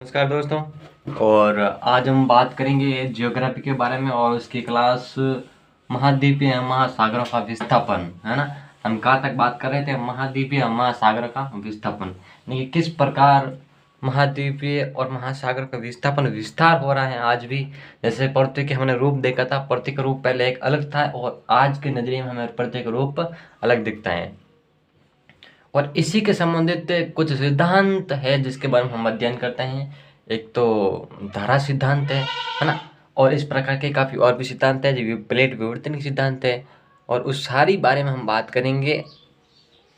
नमस्कार दोस्तों। और आज हम बात करेंगे जियोग्राफी के बारे में और उसकी क्लास महाद्वीपीय महासागरों का विस्थापन, है ना। हम कहाँ तक बात कर रहे थे? महाद्वीपीय महासागर का विस्थापन, यानी कि किस प्रकार महाद्वीपीय और महासागर का विस्थापन विस्तार हो रहा है आज भी। जैसे पृथ्वी के हमने रूप देखा था, पृथ्वी का रूप पहले एक अलग था और आज के नजरिए में हमें पृथ्वी का रूप अलग दिखता है। और इसी के संबंधित कुछ सिद्धांत है जिसके बारे में हम अध्ययन करते हैं। एक तो धारा सिद्धांत है ना। और इस प्रकार के काफ़ी और भी सिद्धांत है, जो प्लेट विवर्तन की सिद्धांत है। और उस सारी बारे में हम बात करेंगे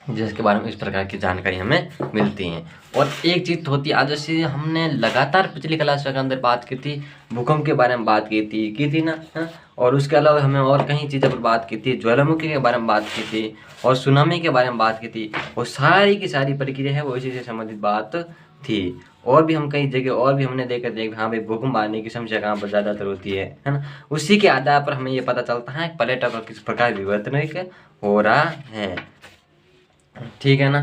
जिसके बारे में इस प्रकार की जानकारी हमें मिलती है। और एक चीज़ होती है, आज जैसे हमने लगातार पिछली क्लास के अंदर बात की थी, भूकंप के बारे में बात की थी ना, हाँ? और उसके अलावा हमें और कई चीज़ों पर बात की थी, ज्वालामुखी के बारे में बात की थी और सुनामी के बारे में बात की थी। वो सारी की सारी प्रक्रिया है वो इसी से संबंधित बात थी। और भी हम कई जगह और भी हमने देखा देख हाँ भाई, भूकंप आने की समस्या कहाँ पर ज़्यादातर होती है ना। उसी के आधार पर हमें ये पता चलता है प्लेट पर किस प्रकार विवर्तन हो रहा है। ठीक है ना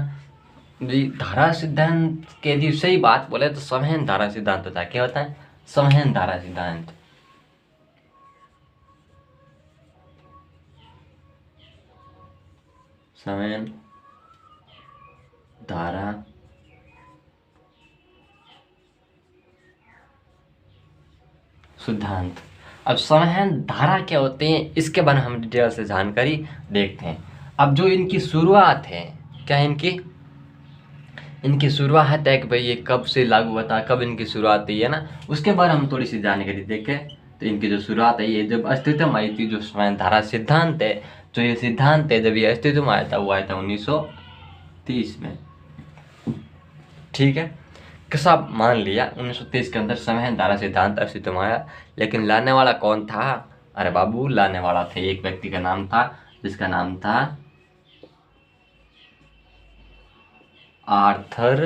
जी। धारा सिद्धांत के यदि सही बात बोले तो संवहन धारा सिद्धांत होता है। क्या होता है? संवहन धारा सिद्धांत। संवहन धारा सिद्धांत। अब संवहन धारा क्या होते हैं इसके बारे में हम डिटेल से जानकारी देखते हैं। अब जो इनकी शुरुआत है, क्या है इनकी शुरुआत है कि भाई ये कब से लागू हुआ था, कब इनकी शुरुआत हुई है ना, उसके बारे में हम थोड़ी सी जानकारी देखें। तो इनकी जो शुरुआत है, ये जब अस्तित्व में आई थी, जो संवहन धारा सिद्धांत है, जो ये सिद्धांत है, जब ये अस्तित्व में आया था वो आया था 1930 में। ठीक है, कैसा मान लिया 1930 के अंदर संवहन धारा सिद्धांत अस्तित्व में आया। लेकिन लाने वाला कौन था? अरे बाबू, लाने वाला थे एक व्यक्ति का नाम था, जिसका नाम था आर्थर।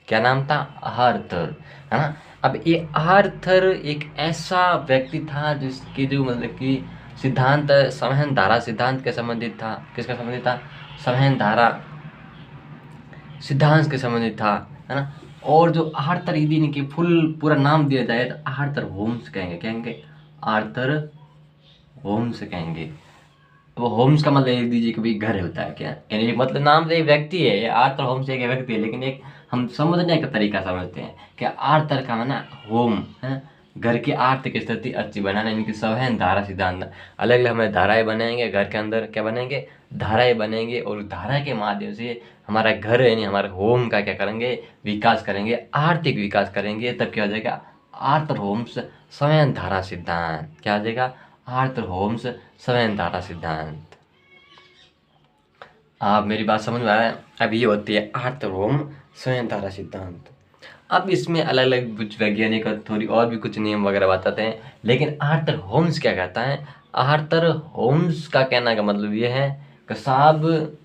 क्या नाम था? आर्थर, है ना। अब ये आर्थर एक ऐसा व्यक्ति था जिसकी जो मतलब कि सिद्धांत संवहन धारा सिद्धांत के संबंधित था। किसका संबंधित था? संवहन धारा सिद्धांत के संबंधित था, है ना। और जो आर्थर, यदि इनकी पूरा नाम दिया जाए तो आर्थर होम्स कहेंगे आर्थर होम्स कहेंगे। वो होम्स का मतलब एक दीजिए कि भाई घर होता है क्या, यानी मतलब नाम से एक व्यक्ति है, आर्थर होम्स एक व्यक्ति है, लेकिन एक हम समझने का तरीका समझते हैं कि आर्थर का माना होम है, घर की आर्थिक स्थिति अच्छी बनाना। इनकी संवहन धारा सिद्धांत अलग अलग हमें धाराएं बनाएंगे, घर के अंदर क्या बनेंगे? धाराएं बनेंगे। और धारा के माध्यम से हमारा घर यानी हमारे होम का क्या करेंगे? विकास करेंगे, आर्थिक विकास करेंगे। तब क्या हो जाएगा? आर्थर होम्स संवहन धारा सिद्धांत। क्या हो जाएगा? आर्थर होम्स संवहन धारा सिद्धांत। आप मेरी बात समझ में आ रहा है? अब ये होती है आर्थर होम संवहन धारा सिद्धांत। अब इसमें अलग अलग कुछ वैज्ञानिक थोड़ी और भी कुछ नियम वगैरह बताते हैं, लेकिन आर्थर होम्स क्या कहता है? आर्थर होम्स का कहना का मतलब ये है कि साहब,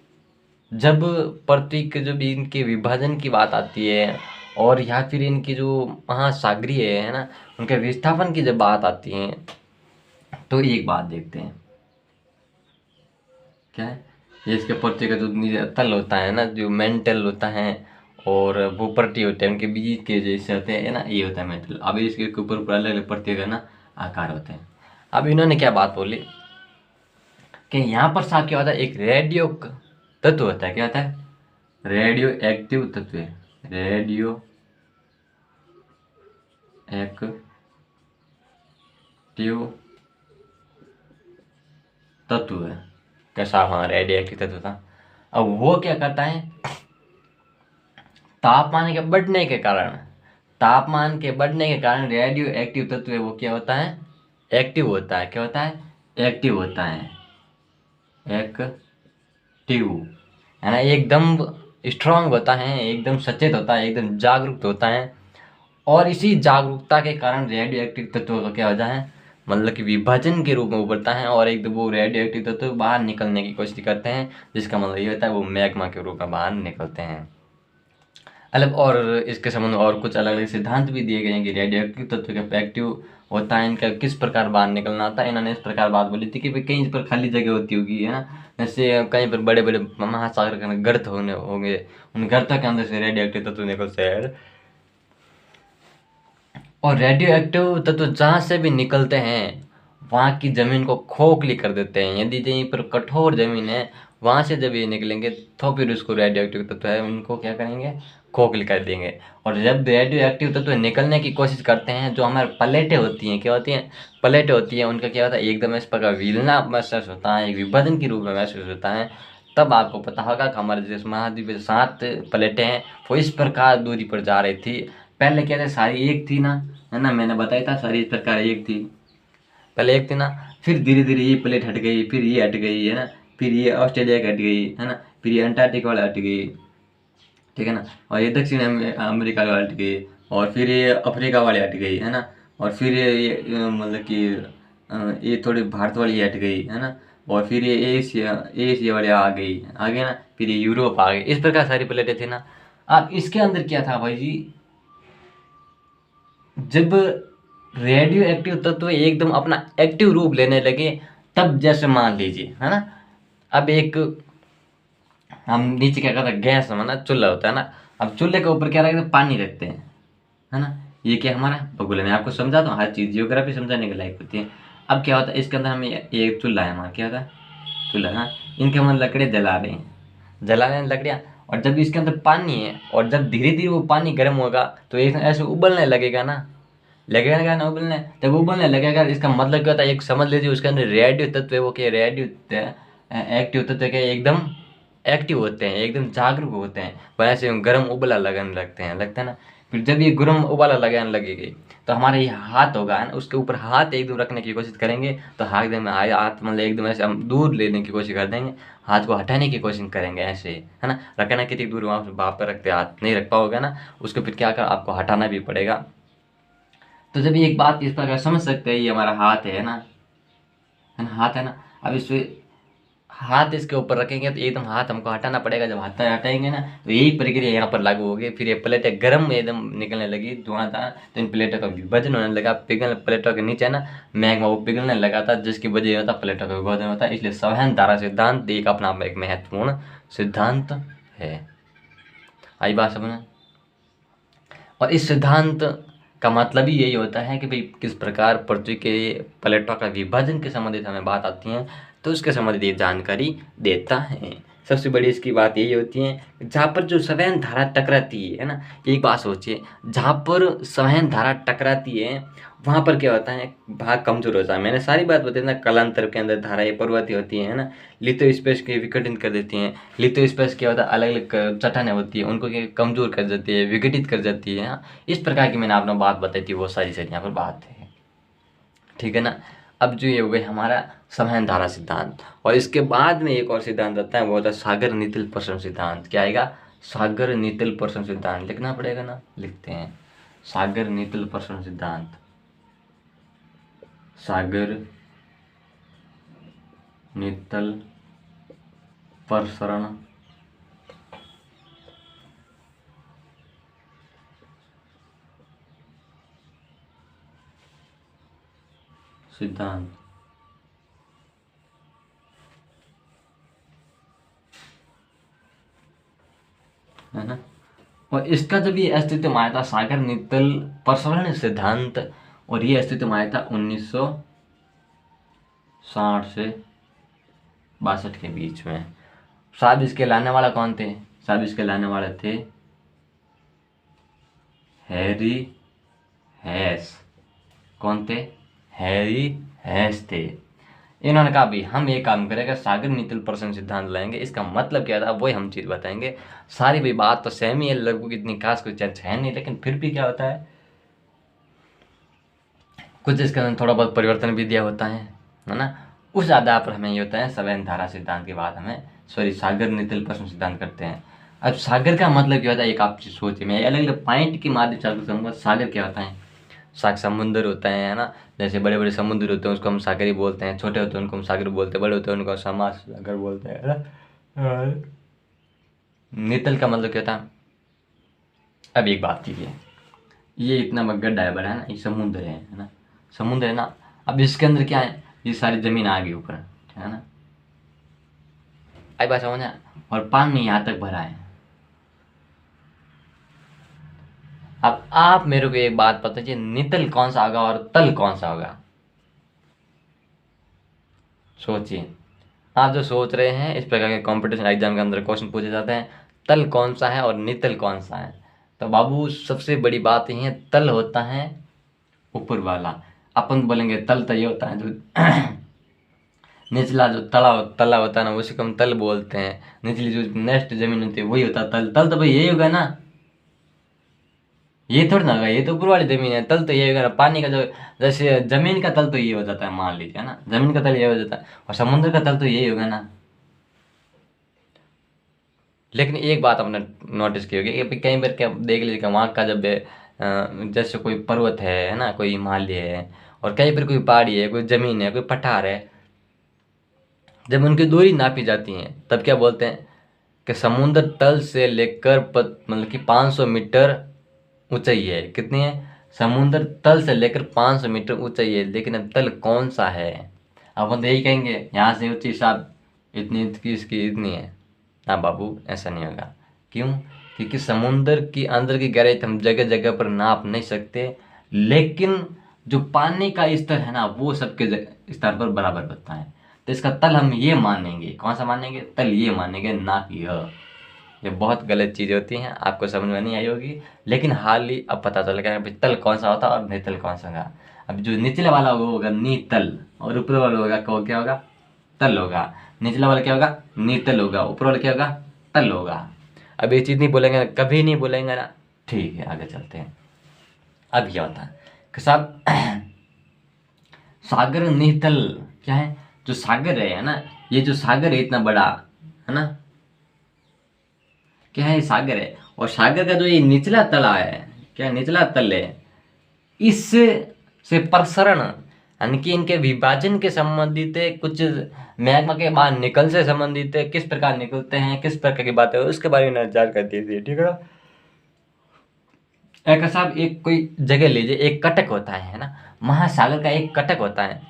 जब पृथ्वी के जब इनके विभाजन की बात आती है और या फिर इनकी जो महासागरीय है ना, उनके विस्थापन की जब बात आती है, तो एक बात देखते हैं। क्या है ये? इसके पृथ्वी का जो तल होता है ना, जो मेंटल होता है, और भूपट्टी होते हैं, उनके बीच के जैसे होते हैं ना, ये होता है मेंटल। अब इसके ऊपर अलग अलग पृथ्वी का ना आकार होते हैं। अब इन्होंने क्या बात बोली कि यहाँ पर साहब क्या होता है? एक रेडियो तत्व होता है। क्या होता है? रेडियो एक्टिव तत्व। रेडियो एक्टिव तत्व है। कैसा? हाँ, रेडियो एक्टिव तत्व था। अब वो क्या करता है? तापमान के बढ़ने के कारण रेडियो एक्टिव तत्व है वो क्या होता है? एक्टिव होता है। क्या होता है? एक्टिव होता है। एक्टिव, है ना। एकदम स्ट्रांग होता है, एकदम सचेत होता है, एकदम जागरूक होता है। और इसी जागरूकता के कारण रेडियो एक्टिव तत्व का क्या होता है? मतलब कि विभाजन के रूप में उभरता है और एकदम वो रेडियो एक्टिव तत्व बाहर निकलने की कोशिश करते हैं, जिसका मतलब ये होता है वो मैग्मा के रूप में बाहर निकलते हैं। अलग और इसके संबंध में और कुछ अलग अलग सिद्धांत भी दिए गए हैं कि रेडियो एक्टिव तत्व का एक्टिव होता है, इनका किस प्रकार बाहर निकलना आता है। इन्होंने इस प्रकार बात बोली थी कि भाई कहीं पर खाली जगह होती होगी, है ना। जैसे कहीं पर बड़े बड़े महासागर के गर्त होंगे, उन गर्तों के अंदर से रेडियो एक्टिव तत्व निकलते हैं। और रेडियो एक्टिव तत्व जहाँ से भी निकलते हैं वहाँ की ज़मीन को खोखली कर देते हैं। यदि कहीं पर कठोर ज़मीन है वहाँ से जब ये निकलेंगे तो फिर उसको रेडियो एक्टिव तत्व है उनको क्या करेंगे, खोखली कर देंगे। और जब रेडियो एक्टिव तत्व निकलने की कोशिश करते हैं, जो हमारे प्लेटें होती हैं, क्या होती हैं, प्लेटें होती हैं, उनका क्या होता है, एकदम इस प्रकार विलना महसूस होता है, एक विभाजन के रूप में महसूस होता है। तब आपको पता होगा कि हमारे जिस महाद्वीप में 7 प्लेटें हैं वो इस प्रकार दूरी पर जा रही थी। पहले क्या था, सारी एक थी ना, है ना, मैंने बताया था सारी इस प्रकार एक थी, पहले एक थी ना, फिर धीरे धीरे ये प्लेट हट गई, फिर ये हट गई, है ना, फिर ये ऑस्ट्रेलिया की हट गई, है ना, फिर ये अंटार्कटिका वाला हट गई, ठीक है ना, और ये दक्षिण अमेरिका वाला हट गई, और फिर ये अफ्रीका वाली हट गई, है ना, और फिर ये मतलब कि ये थोड़ी भारत वाली हट गई, है ना, और फिर ये एशिया एशिया वाली आ गई ना, फिर ये यूरोप आ गई। इस प्रकार सारी प्लेटें थी ना। अब इसके अंदर क्या था भाई जी, जब रेडियो एक्टिव तत्व एकदम अपना एक्टिव रूप लेने लगे, तब जैसे मान लीजिए, है ना, अब एक हम नीचे क्या करते हैं, गैस माना चूल्हा होता है ना, अब चूल्हे के ऊपर क्या रखते हैं, पानी रखते हैं, है ना, ये क्या हमारा भगोल है। मैं आपको समझाता हूँ, हर चीज़ जियोग्राफी समझाने के लायक होती है। अब क्या होता है, इसके अंदर हमें ये चूल्हा है हमारा, क्या होता है, चूल्हा, हाँ, इनके हम लकड़ियाँ जला रहे हैं लकड़ियाँ, और जब इसके अंदर पानी है और जब धीरे धीरे वो पानी गर्म होगा तो एक ऐसे उबलने लगेगा ना उबलने, जब उबलने लगेगा इसका मतलब क्या होता है, एक समझ लीजिए उसके अंदर रेडियो तत्व है, वो क्या रेडियो एक्टिव तत्व क्या एकदम एक्टिव होते हैं, एकदम जागरूक होते हैं, वैसे गर्म उबाला लगाने लगते हैं ना। फिर जब ये गर्म उबाला लगाने लगेगी तो हमारे ये हाथ होगा, है ना, उसके ऊपर हाथ एकदम रखने की कोशिश करेंगे तो हाथ एकदम हाथ मतलब एकदम ऐसे हम दूर लेने की कोशिश कर देंगे, हाथ को हटाने की कोशिश करेंगे ऐसे, है ना, रखना कितनी दूर वहाँ बाप पर रखते हाथ नहीं रख पाओगे ना, उसको फिर क्या कर आपको हटाना भी पड़ेगा। तो जब ये एक बात इस प्रकार समझ सकते हैं, ये हमारा हाथ है ना, हाथ है ना, अब इस हाथ इसके ऊपर रखेंगे तो एकदम हाथ हमको हटाना पड़ेगा, जब हाथ हटाएंगे ना तो यही प्रक्रिया यहाँ पर लागू होगी। फिर ये प्लेटें गर्म एकदम निकलने लगी धुआं था, तो इन प्लेटों का विभाजन होने लगा, पिघल प्लेटों के नीचे ना मैग्मा वो पिघलने लगा था, जिसकी वजह ये होता प्लेटों का विभाजन होता है। इसलिए संवहन धारा सिद्धांत एक अपना आप में एक महत्वपूर्ण सिद्धांत है। आई बात समझ में? और इस सिद्धांत का मतलब ही यही होता है कि भाई किस प्रकार पृथ्वी के प्लेटों का विभाजन के संबंधित हमें बात आती है तो उसके संबंधित ये जानकारी देता है। सबसे बड़ी इसकी बात यही होती है, जहाँ पर जो संवहन धारा टकराती है ना, एक बात सोचिए, जहाँ पर संवहन धारा टकराती है वहाँ पर क्या होता है, भाग कमजोर होता है। मैंने सारी बात बताई ना, कलांतर के अंदर धाराएं प्रवृत्ति होती है ना, लिथो स्पेस के विघटित कर देती हैं। लिथो स्पेस क्या होता है, अलग अलग चट्टानें होती है उनको क्या कमजोर कर देती है, विघटित कर जाती है। हाँ, इस प्रकार की मैंने आपने बात बताई थी, वो सारी यहाँ पर बात है, ठीक है ना। अब जो ये हो गई हमारा संवहन धारा सिद्धांत, और इसके बाद में एक और सिद्धांत आता है, वो होता है सागर नीतिल प्रसरण सिद्धांत। क्या आएगा, सागर नीतिल प्रसरण सिद्धांत, लिखना पड़ेगा ना, लिखते हैं, सागर नीतिल प्रसरण सिद्धांत, सागर नीतल प्रसरण सिद्धांत, है ना। और इसका जब ये अस्तित्व में आया था सागर नीतल प्रसरण सिद्धांत, और ये अस्तित्व में आया था 1960 से 62 के बीच में। साहब इसके लाने वाला कौन थे, साहब इसके लाने वाले थे हैरी हैस। कौन थे, हैरी हैस थे। इन्होंने कहा भाई हम ये काम करेंगे, सागर नीतिल प्रसरण सिद्धांत लाएंगे। इसका मतलब क्या था वही हम चीज़ बताएंगे। सारी भाई बात तो सेम ही है, लगभग इतनी खास कोई चर्चा है नहीं, लेकिन फिर भी क्या होता है, कुछ इसके अंदर थोड़ा बहुत परिवर्तन भी दिया होता है ना। उस आधार पर हमें ये होता है संवहन धारा सिद्धांत के बाद हमें सागर नीतिल प्रसरण सिद्धांत करते हैं। अब सागर का मतलब क्या होता है, एक आप चीज़ सोचिए, मैं अलग अलग पॉइंट के माध्यम से आपको समझूंगा। सागर क्या होता है, समुद्र होता है ना, जैसे बड़े बड़े समुद्र होते हैं उसको हम सागर ही बोलते हैं, छोटे होते हैं उनको हम सागर बोलते हैं, बड़े होते हैं उनको सागर बोलते हैं, है ना। और नीतल का मतलब क्या था, अब एक बात कीजिए, ये इतना गड्ढा है बड़ा, है ना, ये समुद्र है ना, समुद्र है ना। अब इसके अंदर क्या है, ये सारी जमीन आ गई ऊपर, है ना, आई बात समझ, और पानी यहाँ तक भरा है। अब आप मेरे को एक बात पता चाहिए, नितल कौन सा होगा और तल कौन सा होगा? सोचिए। आप जो सोच रहे हैं, इस प्रकार के कंपटीशन एग्जाम के अंदर क्वेश्चन पूछे जाते हैं, तल कौन सा है और नितल कौन सा है। तो बाबू सबसे बड़ी बात यही है, तल होता है ऊपर वाला। अपन बोलेंगे तल तो ये होता है जो निचला जो तला होता है ना, उसी को हम तल बोलते हैं। निचली जो नेक्स्ट जमीन होती है वही होता है तल। तल तो भाई यही होगा ना, ये थोड़ी ना होगा, ये तो ऊपर वाली जमीन है। तल तो ये होगा ना, पानी का जो, जैसे जमीन का तल तो ये हो जाता है, मान लीजिए ना, जमीन का तल ये हो जाता है, और समुद्र का तल तो यही होगा ना। लेकिन एक बात आपने नोटिस की होगी कि भाई कई बार क्या देख लीजिए कि वहाँ का जब जैसे कोई पर्वत है ना, कोई हिमालय है, और कहीं पर कोई पहाड़ी है, कोई जमीन है, कोई पठार है, जब उनकी दूरी नापी जाती है तब क्या बोलते हैं कि समुद्र तल से लेकर मतलब कि 500 मीटर ऊंचाई है। कितनी है? समुद्र तल से लेकर 500 मीटर ऊंचाई है। लेकिन अब तल कौन सा है? अपन तो यही कहेंगे यहाँ से ऊंची साहब इतनी, इसकी इतनी है। ना बाबू, ऐसा नहीं होगा। क्यों? क्योंकि समुद्र की अंदर की गहराई हम जगह जगह पर नाप नहीं सकते, लेकिन जो पानी का स्तर है ना, वो सबके स्तर पर बराबर होता है। तो इसका तल हम ये मानेंगे। कौन सा मानेंगे? तल ये मानेंगे, ना कि ये बहुत गलत चीज़ होती हैं, आपको समझ में नहीं आई होगी। लेकिन हाल ही अब पता चल गया कि तल कौन सा होता है और नितल कौन सा होगा। अब जो निचले वाला होगा वो होगा नीतल, और ऊपर वाला होगा क्या होगा? तल होगा। निचला वाला क्या होगा? नीतल होगा। ऊपर वाला क्या होगा? तल होगा। अब ये चीज़ नहीं बोलेंगे ना, कभी नहीं बोलेंगे ना। ठीक है, आगे चलते हैं। अब क्या होता है कि साहब सागर नितल क्या है? जो सागर है ना, ये जो सागर है इतना बड़ा, है ना, क्या है? सागर है। और सागर का जो ये निचला तला है, क्या निचला तल है, इस से प्रसरण यानी कि इनके विभाजन के संबंधित है, कुछ मैग्मा के बाहर निकल से संबंधित है, किस प्रकार निकलते हैं, किस प्रकार की बातें है, उसके बारे में जानकारी दे दी। ठीक है ना? एक साहब एक कोई जगह लीजिए, एक कटक होता है ना, महासागर का एक कटक होता है,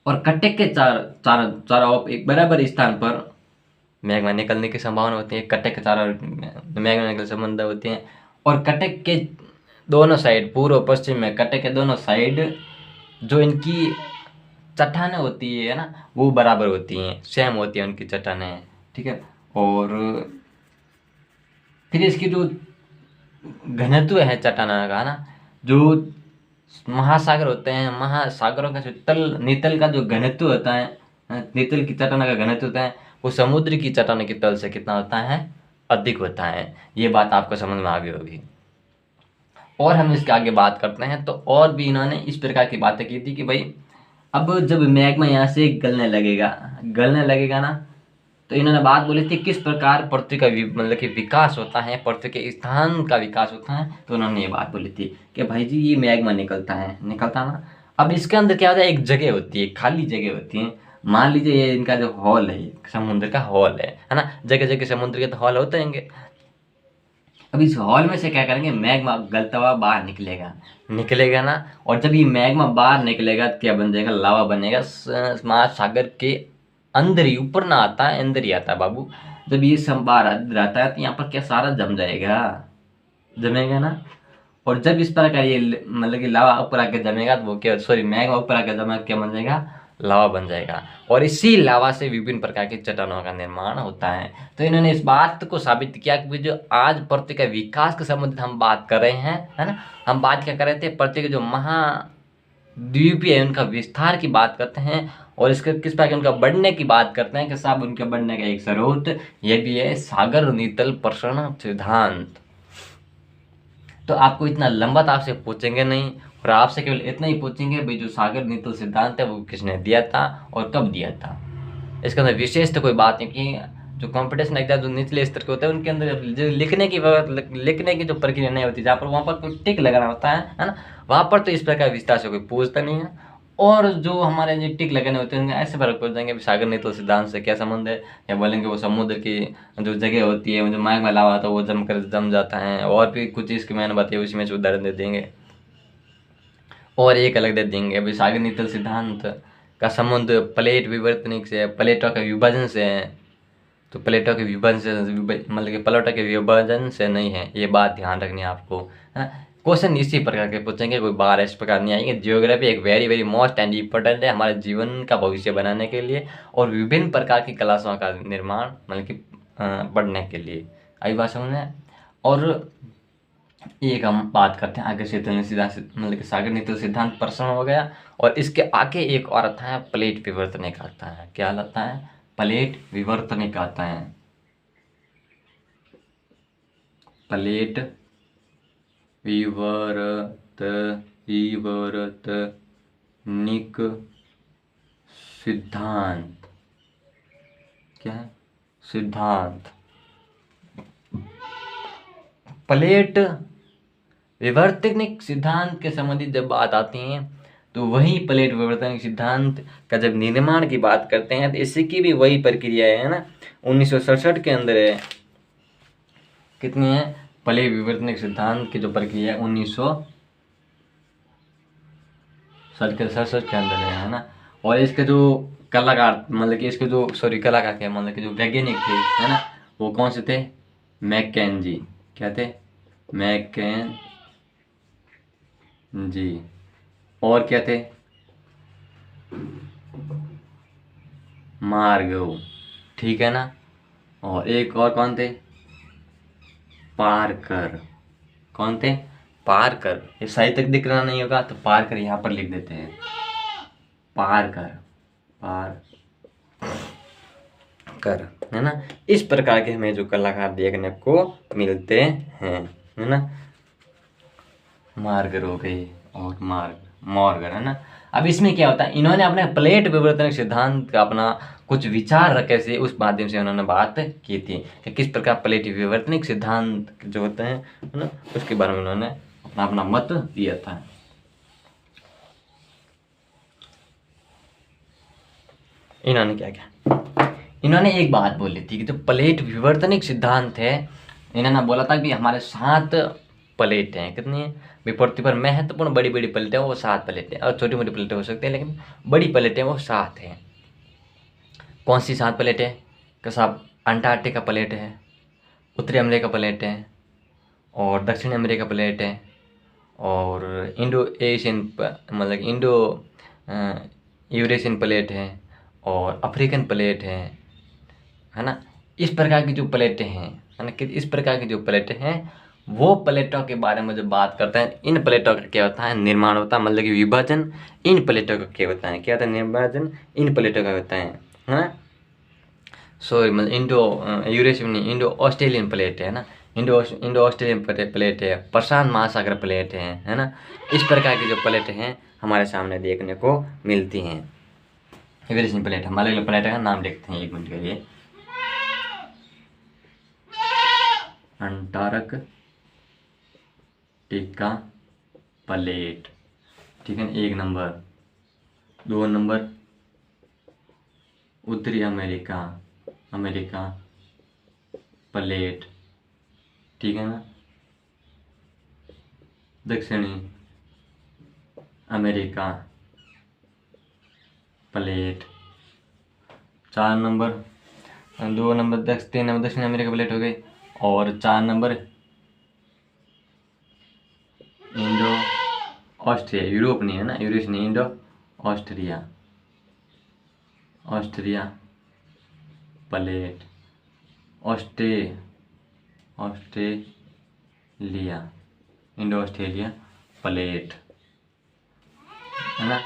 और कटक के चारों ओर एक बराबर स्थान पर मैग्मा निकलने की संभावना होती है। कटक के चारों ओर मैग्मा निकलने की संभावना होती है। और कटक के दोनों साइड, पूर्व पश्चिम में कटक के दोनों साइड जो इनकी चट्टानें होती है ना, वो बराबर होती हैं, सेम होती हैं उनकी चट्टानें। ठीक है? और फिर इसकी जो घनत्व है चट्टानों का ना, जो महासागर होते हैं, महासागरों का जो नितल का जो घनत्व होता है, नितल की चट्टानों का घनत्व होता है, वो समुद्र की चट्टानों की तल से कितना होता है? अधिक होता है। ये बात आपको समझ में आ गई होगी। और हम इसके आगे बात करते हैं, तो और भी इन्होंने इस प्रकार की बातें की थी कि भाई अब जब मैग्मा यहाँ से गलने लगेगा ना, तो इन्होंने बात बोली थी किस प्रकार पृथ्वी का मतलब कि विकास होता है, पृथ्वी के स्थान का विकास होता है। तो उन्होंने ये बात बोली थी कि भाई जी ये मैग्मा निकलता ना। अब इसके अंदर क्या होता है, एक जगह होती है, खाली जगह होती है। मान लीजिए ये इनका जो हॉल है, समुद्र का हॉल है ना, जगह जगह समुद्र के तो हॉल होते हैं। अब इस हॉल में से क्या करेंगे, मैग्मा गलता हुआ बाहर निकलेगा ना। और जब ये मैग्मा बाहर निकलेगा तो क्या बन जाएगा? लावा बनेगा। महासागर के अंदर ही, ऊपर ना आता है, अंदर ही आता है बाबू। जब ये सब बाहर रहता है तो यहाँ पर क्या सारा जमेगा ना। और जब इस प्रकार ये मतलब कि लावा ऊपर आके जमेगा तो वो क्या, सॉरी, मैग्मा ऊपर आके जमा क्या बन जाएगा? लावा बन जाएगा। और इसी लावा से विभिन्न प्रकार की चट्टानों का निर्माण होता है। तो इन्होंने इस बात को साबित किया कि जो आज पृथ्वी के विकास के संबंधित हम बात कर रहे हैं, है ना, हम बात क्या कर रहे थे, पृथ्वी के जो महाद्वीप है उनका विस्तार की बात करते हैं, और इसके किस प्रकार उनका बढ़ने की बात करते हैं कि साहब उनके बढ़ने का एक स्रोत ये भी है, सागर नितल प्रसरण सिद्धांत। तो आपको इतना लंबा तो आपसे पूछेंगे नहीं, और आपसे केवल इतना ही पूछेंगे भाई जो सागर नितल सिद्धांत है वो किसने दिया था और कब दिया था। इसके अंदर विशेष तो कोई बात नहीं कि जो कंपटीशन एग्जाम जो निचले स्तर के होते हैं उनके अंदर जो लिखने की जो प्रक्रिया नहीं होती, जहाँ पर वहाँ पर कोई टिक लगाना होता है ना, वहाँ पर तो इस प्रकार विस्तार से कोई पूछता नहीं है। और जो हमारे जो टिक लगाने होते हैं ऐसे फर्क पड़ जाएंगे, सागर नितल सिद्धांत से क्या संबंध है, या बोलेंगे वो समुद्र की जो जगह होती है, जो मैग्मा लावा होता है वो जम जाता है, और भी कुछ इसकी मैंने बताई उसी में से उदाहरण दे देंगे। और एक अलग दे देंगे अभी, सागर नितल सिद्धांत का संबंध प्लेट विवर्तनिक से, प्लेटों के विभाजन से है। तो प्लेटों के विभाजन से मतलब कि प्लेटों के विभाजन से नहीं है, ये बात ध्यान रखनी है आपको, है ना। क्वेश्चन इसी प्रकार के पूछेंगे, कोई बार इस प्रकार नहीं आएंगे। जियोग्राफी एक very very most and important है हमारे जीवन का भविष्य बनाने के लिए और विभिन्न प्रकार की क्लासों का निर्माण मतलब कि पढ़ने के लिए। आई बात समझ में। और एक हम बात करते हैं आगे से सिद्धांत मतलब कि सागर नीति सिद्धांत प्रश्न हो गया। और इसके आगे एक और आता है प्लेट विवर्तनिक आता है। क्या आता है? प्लेट विवर्तनिक आता है। प्लेट विवर्तनिक सिद्धांत। क्या है? सिद्धांत। प्लेट विवर्तनिक सिद्धांत के संबंधित जब बात आती है तो वही प्लेट विवर्तनिक सिद्धांत का जब निर्माण की बात करते हैं तो इसकी भी वही प्रक्रिया है ना, 1967 के अंदर है। कितनी है? प्लेट विवर्तनिक सिद्धांत की जो प्रक्रिया 1967 के अंदर है ना। और इसके जो कलाकार मतलब कि इसके जो कलाकार के मतलब कि जो वैज्ञानिक थे है ना, वो कौन से थे? मैकेंजी। क्या थे? मैकेंजी। और क्या थे? मार्गव। ठीक है ना। और एक और कौन थे? पारकर। कौन थे? पारकर। ये सही तक दिख रहा नहीं होगा तो पारकर यहाँ पर लिख देते हैं। पारकर है ना। इस प्रकार के हमें जो कलाकार देखने को मिलते हैं, है ना। मार्गर हो गई और मॉर्गर, है ना। अब इसमें क्या होता है, इन्होंने अपने प्लेट विवर्तनिक सिद्धांत का अपना कुछ विचार रखे से उस माध्यम से उन्होंने बात की थी कि किस प्रकार प्लेट विवर्तनिक सिद्धांत जो होते हैं, है ना, उसके बारे में उन्होंने अपना अपना मत दिया था। इन्होंने क्या किया, इन्होंने एक बात बोली थी कि जो प्लेट विवर्तनिक सिद्धांत है, इन्होंने बोला था कि हमारे 7 प्लेटें हैं। कितनी है? पृथ्वी पर महत्वपूर्ण बड़ी बड़ी प्लेटें वो 7 प्लेटें, और छोटी मोटी प्लेटें हो सकती हैं लेकिन बड़ी प्लेटें वो 7 हैं। कौन सी 7 प्लेटें? कि साहब अंटार्कटिका प्लेट है, उत्तरी अमेरिका प्लेट है, और दक्षिण अमेरिका प्लेट है, और इंडो एशियन मतलब इंडो यूरेशियन प्लेट है, और अफ्रीकन प्लेट है ना। इस प्रकार की जो प्लेटें हैं, है ना, कि इस प्रकार की जो प्लेटें हैं वो प्लेटों के बारे में जब बात करते हैं, इन प्लेटों का क्या होता है? निर्माण होता है, मतलब कि विभाजन इन प्लेटों का क्या होता है? क्या होता है? निर्भाजन इन प्लेटों का होता है ना। सॉरी मतलब इंडो यूरेशियन नहीं, इंडो ऑस्ट्रेलियन प्लेट है ना, इंडो ऑस्ट्रेलियन प्लेट है, प्रशांत महासागर प्लेट है ना। इस प्रकार की जो प्लेटें हैं हमारे सामने देखने को मिलती हैं। यूरेशियन प्लेट, हमारे लिए प्लेट का नाम देखते हैं 1 मिनट के लिए। अंटार्कटिका प्लेट, ठीक है, 1 नंबर। 2 नंबर उत्तरी अमेरिका प्लेट, ठीक है ना। दक्षिणी America plate, 4 number. 2 number 3 number दक्षिण अमेरिका प्लेट हो गई, और 4 नंबर इंडो ऑस्ट्रिया, यूरोप नहीं है ना, यूरोप नहीं, Indo Austria plate, Australia Indo Australia plate, है ना।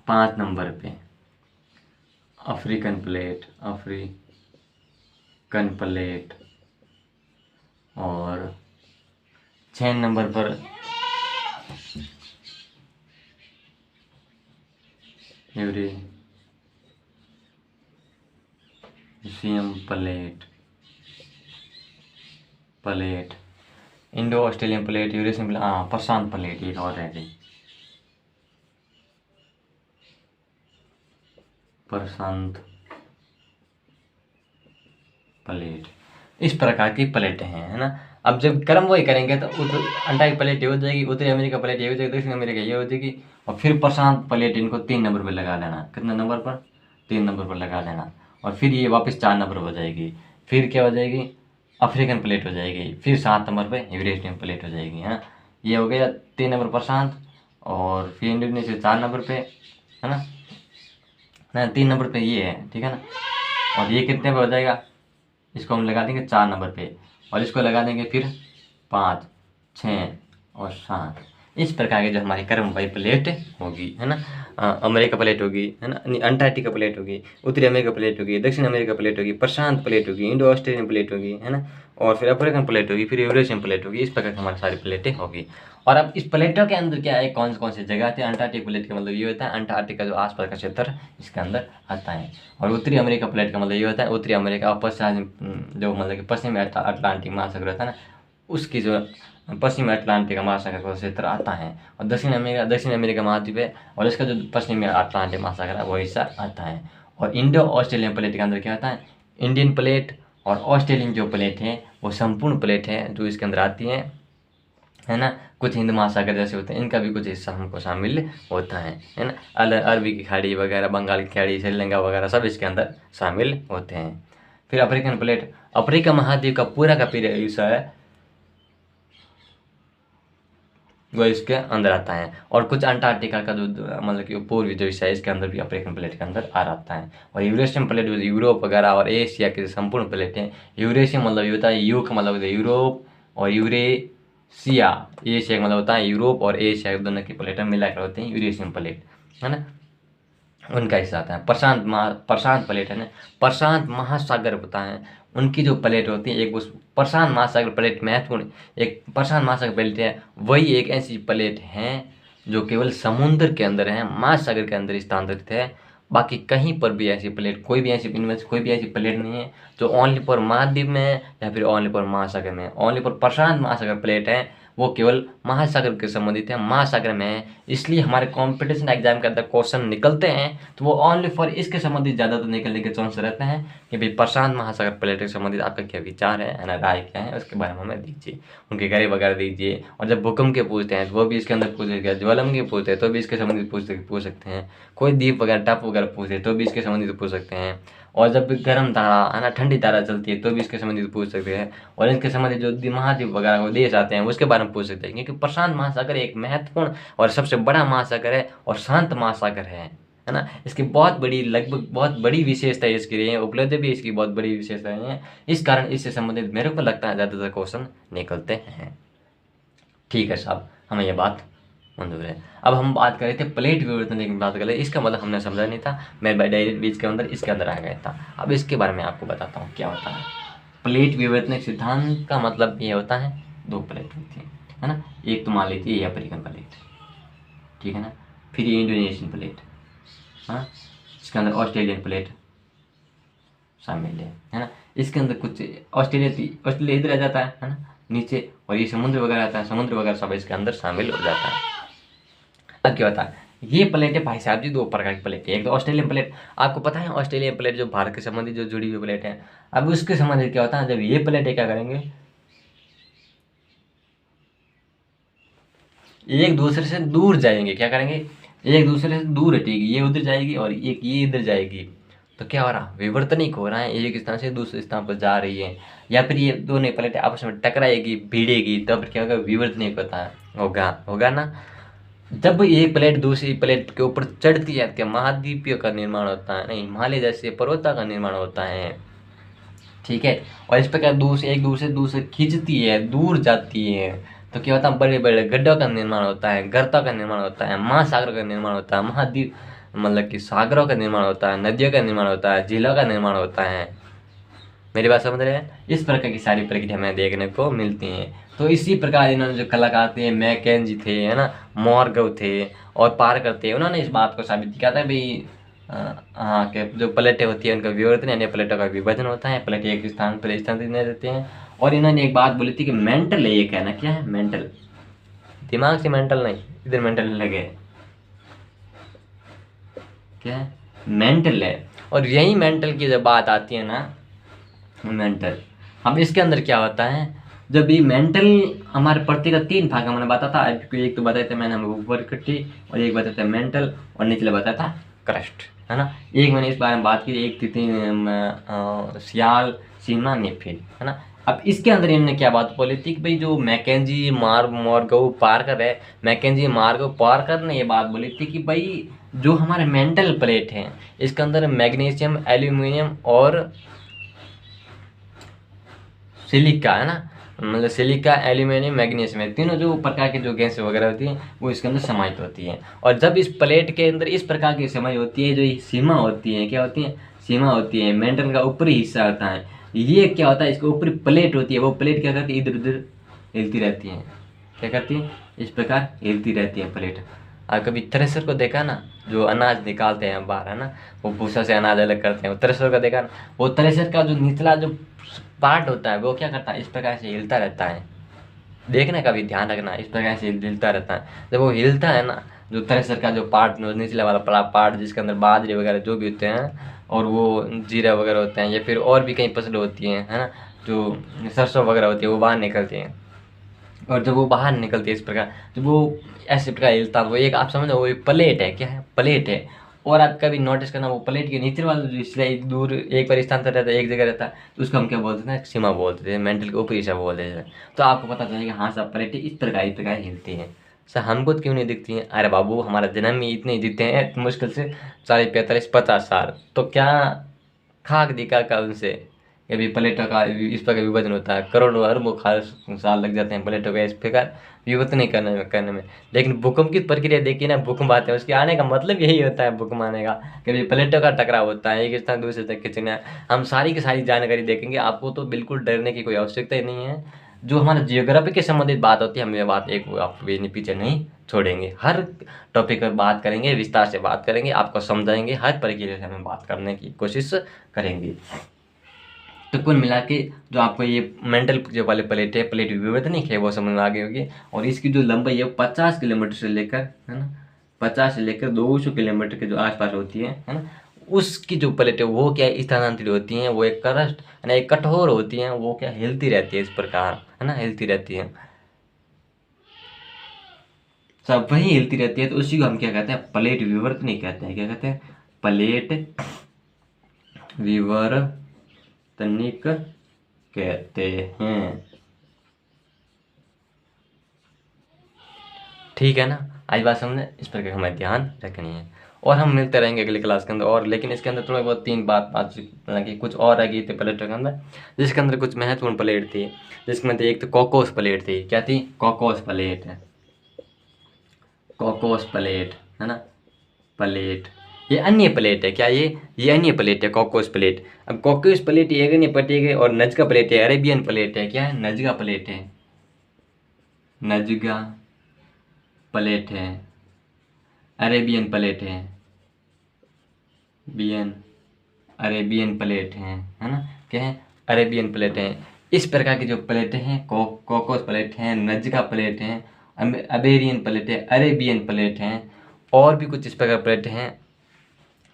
5 नंबर पे अफ्रीकन प्लेट, और 6 नंबर पर Eurasian plate, Indo Australian plate, Eurasian plate, हाँ प्रशांत प्लेट एक और रह गई, प्रशांत प्लेट। इस प्रकार की प्लेटें हैं, है ना। अब जब कर्म वही करेंगे तो अंटार्कटिका प्लेट ये हो जाएगी, उत्तरी अमेरिका प्लेट ये हो जाएगी, दक्षिण अमेरिका ये हो जाएगी, और फिर प्रशांत प्लेट इनको 3 नंबर पर लगा लेना। कितने नंबर पर? 3 नंबर पर लगा लेना, और फिर ये वापस 4 नंबर हो जाएगी। फिर क्या हो जाएगी, अफ्रीकन प्लेट हो जाएगी, फिर 7 नंबर पे यूरेशियन प्लेट हो जाएगी, है ना। ये हो गया 3 नंबर प्रशांत, और फिर इंडोनेशिया 4 नंबर पे, है ना 3 नंबर पे ये है, ठीक है ना। और ये कितने पे हो जाएगा, इसको हम लगा देंगे 4 नंबर पे, और इसको लगा देंगे फिर 5, 6 और 7। इस प्रकार की जो हमारी क्रमवारी प्लेट होगी, है ना। अमेरिका प्लेट होगी, है ना, अंटार्कटिका प्लेट होगी, उत्तरी अमेरिका प्लेट होगी, दक्षिण अमेरिका प्लेट होगी, प्रशांत प्लेट होगी, इंडो ऑस्ट्रेलियन प्लेट होगी, है ना, और फिर अफ्रीकन प्लेट होगी, फिर यूरेशियन प्लेट होगी। इस प्रकार की हमारी सारी प्लेटें होगी। और अब इस प्लेटों के अंदर क्या है, कौन कौन सी जगह आती है। अंटार्कटिक प्लेट का मतलब ये होता है अंटार्कटिका जो आसपास का क्षेत्र इसके अंदर आता है। और उत्तरी अमेरिका प्लेट का मतलब ये होता है उत्तरी अमेरिका और पश्चिम, जो मतलब कि पश्चिमी अटलांटिक महासागर होता है ना, उसकी जो पश्चिमी अटलांटिक महासागर का क्षेत्र आता है। और दक्षिण अमेरिका महाद्वीप है, और इसका जो पश्चिमी अटलांटिक महासागर है वो हिस्सा आता है। और इंडो ऑस्ट्रेलियन प्लेट के अंदर क्या होता है, इंडियन प्लेट और ऑस्ट्रेलियन जो प्लेट है वो संपूर्ण प्लेट है जो इसके अंदर आती है ना। कुछ हिंद महासागर जैसे होते हैं, इनका भी कुछ हिस्सा हमको शामिल होता है ना। अरबी की खाड़ी वगैरह, बंगाल की खाड़ी, श्रीलंका वगैरह सब इसके अंदर शामिल होते हैं। फिर अफ्रीकन प्लेट, अफ्रीका महाद्वीप का पूरा का पूरा हिस्सा है वो इसके अंदर आता है। और कुछ अंटार्कटिका का जो मतलब कि पूर्वी जो हिस्सा है इसके अंदर भी अफ्रीकन प्लेट के अंदर आ जाता है। और यूरेशियन प्लेट जो यूरोप वगैरह और एशिया के संपूर्ण प्लेट हैं। यूरेशियन मतलब ये होता है, यू का मतलब होता है यूरोप, और यूरेशिया, एशिया का मतलब होता है यूरोप और एशिया दोनों की प्लेट मिलाकर होते हैं यूरेशियन प्लेट, है ना, उनका हिस्सा आता है। प्रशांत प्लेट है ना, प्रशांत महासागर होता है, उनकी जो प्लेट होती है एक उस प्रशांत महासागर प्लेट महत्वपूर्ण, एक प्रशांत महासागर प्लेट है वही एक ऐसी प्लेट है जो केवल समुद्र के अंदर है, महासागर के अंदर स्थानांतरित है। बाकी कहीं पर भी ऐसी प्लेट, कोई भी ऐसी इनमें से कोई भी ऐसी प्लेट नहीं है जो ओनली फॉर महाद्वीप में है या फिर ओनली फॉर महासागर में है। ओनली फॉर प्रशांत महासागर प्लेट है, वो केवल महासागर के संबंधित है, महासागर में है। इसलिए हमारे कॉम्पिटिशन एग्जाम के अंदर क्वेश्चन निकलते हैं तो वो ओनली फॉर इसके संबंधित ज़्यादातर निकलने के चांस रहते हैं कि भाई प्रशांत महासागर प्लेट के संबंधित आपका क्या विचार है ना, राय क्या है, उसके बारे में हमें दीजिए, उनके गरे वगैरह दीजिए। और जब भूकंप के पूछते हैं तो वो भी इसके अंदर पूछेगा, ज्वालामुखी पूछते हैं तो भी इसके संबंधित पूछ सकते हैं, कोई द्वीप वगैरह टापू वगैरह पूछे तो भी इसके संबंधित पूछ सकते हैं। और जब भी गर्म तारा है ना, ठंडी तारा चलती है तो भी इसके संबंधित पूछ सकते हैं। और इसके संबंधित जो महाद्वीप वगैरह वो देश आते हैं उसके बारे में पूछ सकते हैं, क्योंकि प्रशांत महासागर एक महत्वपूर्ण और सबसे बड़ा महासागर है और शांत महासागर है ना। इसकी बहुत बड़ी, लगभग बहुत बड़ी विशेषता इसकी रही है, उपलब्धि भी इसकी बहुत बड़ी विशेषता है। इस कारण इससे संबंधित मेरे को लगता है ज़्यादातर क्वेश्चन निकलते हैं। ठीक है साहब, हमें यह बात मंजूर है। अब हम बात कर रहे थे प्लेट विवर्तन की बात कर रहे, इसका मतलब हमने समझा नहीं था, मेरे भाई डायरेक्ट बीच के अंदर इसके अंदर आ गया था। अब इसके बारे में आपको बताता हूँ क्या होता है। प्लेट विवर्तन सिद्धांत का मतलब ये होता है, दो प्लेट होती है ना, एक तो मान लीजिए ये अफ्रीकन प्लेट, ठीक है ना, फिर ये इंडोनेशियन प्लेट, हाँ, इसके अंदर ऑस्ट्रेलियन प्लेट शामिल है ना। इसके अंदर कुछ ऑस्ट्रेलिया इधर आ जाता है ना नीचे, और ये समुद्र वगैरह आता है, समुद्र वगैरह सब इसके अंदर शामिल हो जाता है। अब क्या होता है, ये प्लेटें भाई साहब जी दो प्रकार की प्लेट है। एक तो ऑस्ट्रेलियन प्लेट, आपको पता है ऑस्ट्रेलियन प्लेट जो भारत के संबंधित जो जुड़ी हुई प्लेट है। अब उसके संबंधित क्या होता है, जब ये प्लेटें क्या करेंगे, एक दूसरे से दूर जाएंगे, क्या करेंगे, एक दूसरे से दूर हटेगी, ये उधर जाएगी और एक ये इधर जाएगी, तो क्या हो रहा, विवर्तनिक हो रहा है, एक स्थान से दूसरे स्थान पर जा रही है। या फिर ये दोनों प्लेटें आपस में टकराएगी, भिड़ेगी, तब क्या होगा, विवर्तनिक होता है, होगा ना। जब एक प्लेट दूसरी प्लेट के ऊपर चढ़ती है तो महाद्वीपीय का निर्माण होता है, नहीं हिमालय जैसे पर्वतों का निर्माण होता है, ठीक है। और इस प्रकार एक दूसरे खींचती है, दूर जाती है, तो क्या होता है, बड़े बड़े गड्ढों का निर्माण होता है, गर्तों का निर्माण होता है, महासागरों का निर्माण होता है, महाद्वीप मतलब कि सागरों का निर्माण होता है, नदियों का निर्माण होता है, झीलों का निर्माण होता है। मेरी बात समझ रहे हैं, इस प्रकार की सारी प्रक्रिया हमें देखने को मिलती हैं। तो इसी प्रकार इन्होंने जो कलाकार थे, मैकेंजी थे, है ना, मॉर्गव थे और पार्कर थे, उन्होंने इस बात को साबित किया था भाई हाँ के जो प्लेटें होती है उनका विवर्तन यानी प्लेटों का विभाजन होता है, प्लेटें एक स्थान पर स्थानांतरित नहीं रहते हैं। और इन्होंने एक बात बोली थी कि मेंटल है, ये कहना क्या है, मेंटल, दिमाग से मेंटल नहीं, इधर मेंटल लगे, क्या है, मेंटल है। और यही मेंटल की जब बात आती है ना, मेंटल, अब इसके अंदर क्या होता है, जब ये मेंटल हमारे प्रति का 3 भाग मैंने बताया था, एक तो बताया था मैंने हमें ऊपर कट्टी, और एक बताया था मेंटल, और निचले बताया था क्रस्ट, है ना। एक मैंने इस बारे में बात की, एक थी सियाल सीमा नेफिल, है ना। अब इसके अंदर इन्होंने क्या बात बोली थी कि भाई जो मैकेंजी मॉर्गो पार्कर है, मैकेंजी मॉर्गो पार्कर ने ये बात बोली थी कि भाई जो हमारे मेंटल प्लेट हैं इसके अंदर मैग्नीशियम, एल्यूमिनियम और सिलिका, है ना, मतलब सिलिका, एल्यूमिनियम, मैग्नीशियम है, तीनों जो प्रकार की जो गैसें वगैरह होती हैं वो इसके अंदर समाहित होती हैं। और जब इस प्लेट के अंदर इस प्रकार की समाई होती है, जो ये सीमा होती है, क्या होती है, सीमा होती है, मेंटल का ऊपरी हिस्सा होता है, ये क्या होता है, इसके ऊपरी प्लेट होती है, वो प्लेट क्या करती है, इधर उधर हिलती रहती है। क्या करती है, इस प्रकार हिलती रहती है प्लेट। और कभी थ्रेशर को देखा ना, जो अनाज निकालते हैं बाहर, है ना, वो भूसा से अनाज अलग करते हैं, वो थ्रेशर का देखा ना, वो थ्रेशर का जो निचला जो पार्ट होता है वो क्या करता है, इस प्रकार से हिलता रहता है। देखना, कभी ध्यान रखना, इस प्रकार से हिलता रहता है। जब वो हिलता है ना, जो थ्रेशर का जो पार्ट, निचले वाला बड़ा पार्ट जिसके अंदर बाजरे वगैरह जो भी होते हैं और वो जीरा वगैरह होते हैं या फिर और भी कई फसलें होती हैं, है ना, जो सरसों वगैरह होती है वो बाहर निकलती हैं। और जब वो बाहर निकलती है इस प्रकार, जब वो ऐसे प्रकार हिलता है, वो एक आप समझो वो एक प्लेट है, क्या है, प्लेट है। और आप कभी नोटिस करना, वो प्लेट के नीचे वाला जो हिस्सा दूर एक बार स्थानांतर रहता है, एक जगह रहता है, तो उसको हम क्या बोलते हैं, सीमा बोलते थे, मेंटल के ऊपरी हिस्सा बोलते थे। तो आपको पता चलेगा हाँ सब प्लेटें इस प्रकार हिलती हैं। सर हमको क्यों नहीं दिखती हैं? अरे बाबू, हमारा जन्म ही इतने दिखते हैं मुश्किल से 40, 45, 50 साल, तो क्या खाक दिखा का उनसे। कभी प्लेटों का इस प्रकार विभाजन होता है, करोड़ों अरबों साल लग जाते हैं प्लेटों का इस प्रकार विवर्तन नहीं करने में। लेकिन भूकंप की प्रक्रिया देखिए ना, भूकंप आते हैं उसके आने का मतलब यही होता है, भूकंप आने का कभी प्लेटों का टकराव होता है, एक स्थान दूसरे तक खींचना। हम सारी की सारी जानकारी देखेंगे, आपको तो बिल्कुल डरने की कोई आवश्यकता ही नहीं है। जो हमारा जियोग्राफी के संबंधित बात होती है, हम ये बात एक आप पीछे नहीं छोड़ेंगे, हर टॉपिक पर बात करेंगे, विस्तार से बात करेंगे, आपको समझाएंगे, हर प्रक्रिया से हमें बात करने की कोशिश करेंगे। तो कुल मिला के जो आपको ये मेंटल जो वाले प्लेट है, प्लेट विवर्तनिक है, वो समझ में आ गई होगी। और इसकी जो लंबाई है 50 किलोमीटर से लेकर, है ना, 50 से लेकर 200 किलोमीटर के जो आसपास होती है ना, उसकी जो प्लेट है वो क्या स्थानांतरित होती हैं, वो एक करस्ट यानी एक कठोर होती हैं, वो क्या हिलती रहती है इस प्रकार, है ना, हिलती रहती है, सब वही हिलती रहती है। तो उसी को हम क्या कहते हैं, प्लेट विवर्तनिक कहते हैं। क्या कहते हैं, प्लेट विवर्तनिक कहते हैं। ठीक है ना, आज बात समझे, इस पर हमें ध्यान रखनी है। और हम मिलते रहेंगे अगली क्लास के अंदर, और लेकिन इसके अंदर थोड़ा बहुत 3 बात लगी, कुछ और आ गई थी प्लेटों के अंदर, जिसके अंदर कुछ महत्वपूर्ण प्लेट थी, जिसके अंदर एक तो कॉकोस प्लेट थी। क्या थी, कॉकोस प्लेट है, कॉकोस प्लेट, है ना, प्लेट। ये अन्य प्लेट है, क्या ये अन्य प्लेट है, कॉकोस प्लेट। अब कॉकोस प्लेट ये अन्य प्लेट है, और नजका प्लेट है, अरेबियन प्लेट है। क्या है, नजगा प्लेट है, नजगा प्लेट है, अरेबियन प्लेट है, अरेबियन प्लेट है ना, क्या है, अरेबियन प्लेट है। इस प्रकार की जो प्लेटें हैं, कॉकोस प्लेट हैं, नजका प्लेट हैं, अबेरियन प्लेट है, अरेबियन प्लेट हैं, और भी कुछ इस प्रकार प्लेट हैं,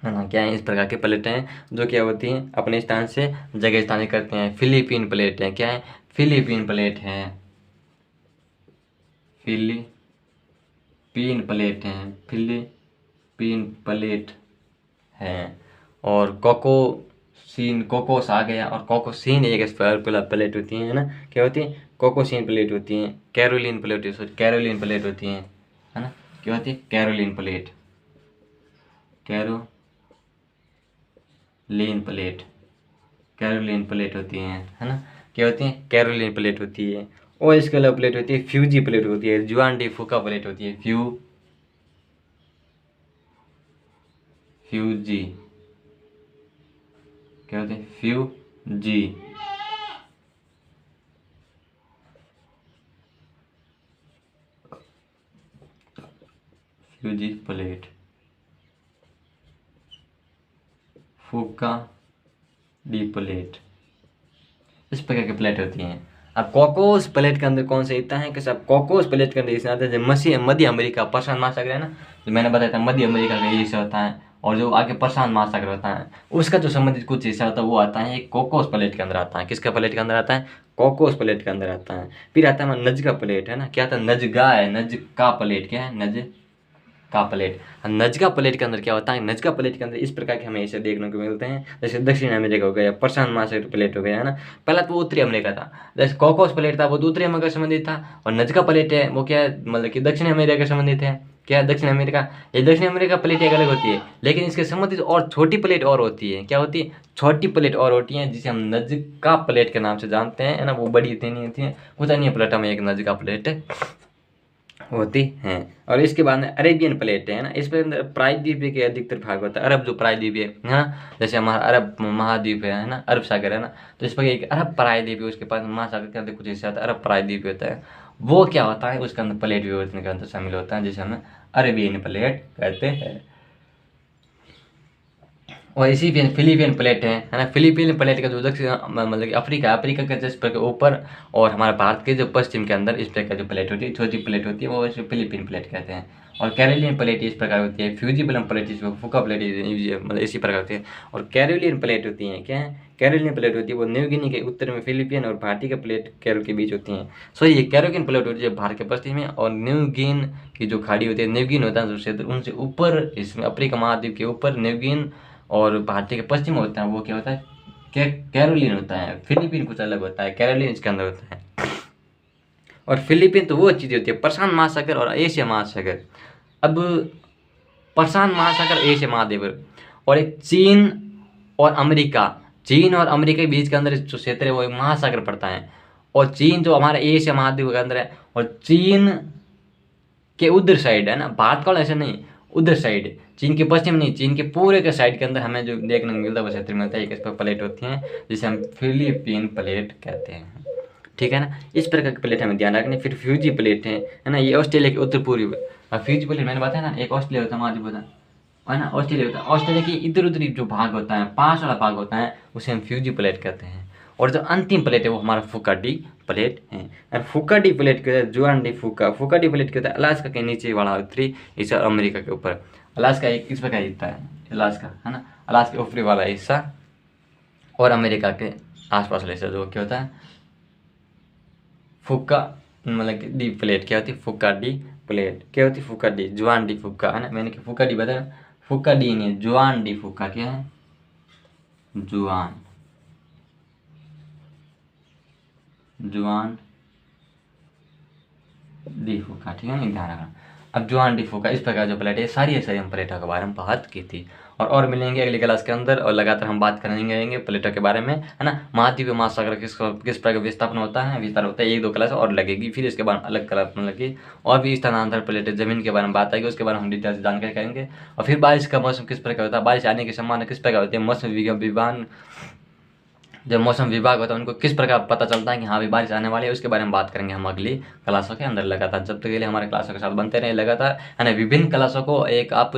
है ना, क्या है, इस प्रकार की प्लेटें हैं जो क्या होती हैं, अपने स्थान से जगह स्थानित करते हैं। फिलीपीन प्लेट है, क्या है, फिलीपीन प्लेट है, फिलीपीन प्लेट है, फिलीपीन प्लेट है। और कोकोस आ गया, और कोकोसीन एक प्लेट होती है ना, क्या होती है, कोकोसीन प्लेट होती है, कैरोलिन प्लेट, कैरोलिन प्लेट होती है ना, क्या होती है, कैरोलिन प्लेट, कैरोलिन प्लेट होती है ना, क्या होती है, कैरोलिन प्लेट होती है। और इसके अलावा प्लेट होती है, फ्यूजी प्लेट होती है, जुआन डी फूका प्लेट होती है, फ्यूजी, क्या होते हैं, फ्यूजी प्लेट, फूका डी प्लेट, इस प्रकार की प्लेट होती हैं। अब कॉकोस प्लेट के अंदर कौन से हिस्सा है कि सब, कॉकोस प्लेट के अंदर हिस्सा आता है जो मध्य अमेरिका, प्रशांत महासागर है ना, जो मैंने बताया था मध्य अमेरिका का हिस्सा होता है, और जो आगे प्रशांत महासागर होता है उसका जो संबंधित कुछ हिस्सा होता है वो आता है एक कॉकोस प्लेट के अंदर आता है। किसका प्लेट के अंदर आता है, कॉकोस प्लेट के अंदर आता है। फिर आता है नजका प्लेट, है ना, क्या आता है, नजगा है, नजका प्लेट, क्या है, नजका का प्लेट। नजका प्लेट के अंदर क्या होता है, नजका प्लेट के अंदर इस प्रकार के हमें इसे देखने को मिलते हैं, जैसे दक्षिण अमेरिका हो गया, प्रशांत महासागर प्लेट हो गया, है ना। पहला तो वो उत्तरी अमेरिका था, जैसे कॉकॉस प्लेट था वो तो उत्तरी अमेरिका से संबंधित था, और नजका प्लेट है वो क्या है, मतलब कि दक्षिण अमेरिका से संबंधित है। क्या है, दक्षिण अमेरिका। ये दक्षिण अमेरिका प्लेट एक अलग होती है, लेकिन इसके संबंधित और छोटी प्लेट और होती है। क्या होती है, छोटी प्लेट और होती है, जिसे हम नजका प्लेट के नाम से जानते हैं, है ना। वो बड़ी इतनी नहीं होती है, कुछ अन्य प्लेटों में एक नजका प्लेट होती हैं। और इसके बाद में अरेबियन प्लेट है ना, इसके अंदर प्रायद्वीप के अधिकतर भाग होता है। अरब जो प्रायद्वीप है ना, जैसे हमारा अरब महाद्वीप है ना, अरब सागर है ना, तो इस पर एक अरब प्रायद्वीप है, उसके पास महासागर के अंदर कुछ हिस्सा आता है, अरब प्रायद्वीप होता है। वो क्या होता है, उसके अंदर प्लेट विवर्तन के अंदर शामिल होता है, जिसे हम अरेबियन प्लेट कहते हैं। और इसी फिलीपीन प्लेट है ना। फिलीपीन प्लेट का जो दक्षिण मतलब कि अफ्रीका के जस्ट पर के ऊपर, और हमारे भारत के जो पश्चिम के अंदर इस प्रकार का जो प्लेट होती है, छोटी प्लेट होती है, वो फिलीपीन प्लेट कहते हैं। और कैरोलियन प्लेट इस प्रकार होती है, फ्यूजिबलम प्लेट इसको फुका प्लेट मतलब इसी प्रकार होती है। और कैरोलियन प्लेट होती है, क्या है, कैरोलियन प्लेट होती है वो न्यू गिनी के उत्तर में फिलीपीन और भारतीय के प्लेट कैरोल के बीच होती हैं। सो ये कैरोलियन प्लेट होती है भारत के पश्चिम में, और न्यू गिन की जो खाड़ी होती है, न्यू गिन होता है जो क्षेत्र, उनसे ऊपर इसमें अफ्रीका महाद्वीप के ऊपर न्यू गिन और भारतीय के पश्चिम होता है, वो क्या होता है, कैरोलिन होता है। फिलीपीन कुछ अलग होता है, कैरोलिन इसके अंदर होता है। और फिलीपीन तो वो चीज़ होती है, प्रशांत महासागर और एशिया महासागर। अब प्रशांत महासागर, एशिया महाद्वीप, और एक चीन और अमेरिका, चीन और अमेरिका के बीच के अंदर जो क्षेत्र है वो एक महासागर पड़ता है। और चीन जो हमारा एशिया महाद्वीप के अंदर है, और चीन के उधर साइड है ना, भारत का ऐसा नहीं, उधर साइड, चीन के पश्चिम नहीं, चीन के पूरे के साइड के अंदर हमें जो देखने को मिलता है वो क्षेत्र मिलता है, एक इस पर प्लेट होती हैं जिसे हम फिलीपीन प्लेट कहते हैं। ठीक है ना, इस प्रकार की प्लेट हमें ध्यान रखनी। फिर फ्यूजी प्लेट है ना, ये ऑस्ट्रेलिया के उत्तर पूर्वी। फ्यूजी प्लेट मैंने बताया ना, एक ऑस्ट्रेलिया होता है, महाद्वीप होता है ना, ऑस्ट्रेलिया होता है। ऑस्ट्रेलिया की इधर उधर जो भाग होता है, पास वाला भाग होता है, उसे हम फ्यूजी प्लेट कहते हैं। और जो अंतिम प्लेट है वो हमारा फुकाडी प्लेट है। और फुकाडी प्लेट के जुआन डी फुका, फुकाडी प्लेट के होता है अलास्का के नीचे वाला उत्तरी हिस्सा, अमेरिका के ऊपर। अलास्का एक इस प्रकार हिस्सा है, अलास्का है ना, अलास्का ऊपरी वाला हिस्सा, और अमेरिका के आसपास वाला हिस्सा जो क्या होता है, फुका मतलब कि डी प्लेट क्या होती है, फुका डी प्लेट क्या होती है, फुका डी, जुआन डी फुका है ना। मैंने कि फुका डी बताया, फुका डी नहीं, जुआन डी फुका क्या है, जुआन डी फुका, ठीक है ना, ध्यान रखना। अब जुआन डी फुका इस प्रकार जो प्लेट है, सारी हम प्लेटों के बारे में बात की थी, और मिलेंगे अगली क्लास के अंदर, और लगातार हम बात करेंगे प्लेटों के बारे में, है ना। महाद्वीप महासागर किस प्रकार का विस्थापन होता है, विस्तार होता है, एक दो क्लास और लगेगी। फिर इसके बाद अलग क्लास मतलब कि और भी स्थानांतर प्लेट जमीन के बारे में बात आएगी, उसके बारे में हम डिटेल से जानकारी करेंगे। और फिर बारिश का मौसम किस प्रकार होता है, बारिश आने की संभावना किस प्रकार होती है, मौसम विज्ञान जब मौसम विभाग होता है उनको किस प्रकार पता चलता है कि हाँ भी बारिश आने वाली है, उसके बारे में बात करेंगे हम अगली क्लासों के अंदर लगातार। जब तक के लिए हमारे क्लासों के साथ बनते रहे लगातार, है ना। विभिन्न क्लासों को एक आप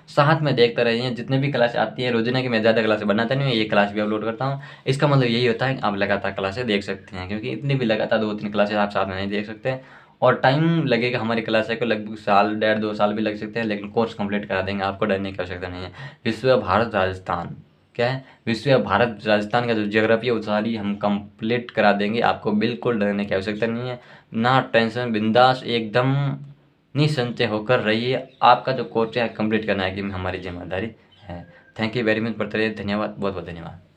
साथ में देखते रहिए, जितने भी क्लास आती है रोजाना की, मैं ज़्यादा क्लासें बनाता नहीं हूँ, ये क्लास भी अपलोड करता हूँ। इसका मतलब यही होता है कि आप लगातार क्लासें देख सकते हैं, क्योंकि इतनी भी लगातार 2-3 क्लासेस आप साथ में नहीं देख सकते, और टाइम लगेगा हमारी क्लास को, लगभग साल 1.5-2 साल भी लग सकते हैं, लेकिन कोर्स कंप्लीट करा देंगे, आपको डरने की आवश्यकता नहीं है। विश्व भारत राजस्थान क्या है, विश्व भारत राजस्थान का जो ज्योग्राफी है वो सारी हम कंप्लीट करा देंगे, आपको बिल्कुल डरने की आवश्यकता नहीं है, ना टेंशन, बिंदास एकदम निसंचय होकर रहिए। आपका जो कोर्स है कंप्लीट करना है कि हमारी जिम्मेदारी है। थैंक यू वेरी मच, पढ़ते रहिए, धन्यवाद, बहुत बहुत धन्यवाद।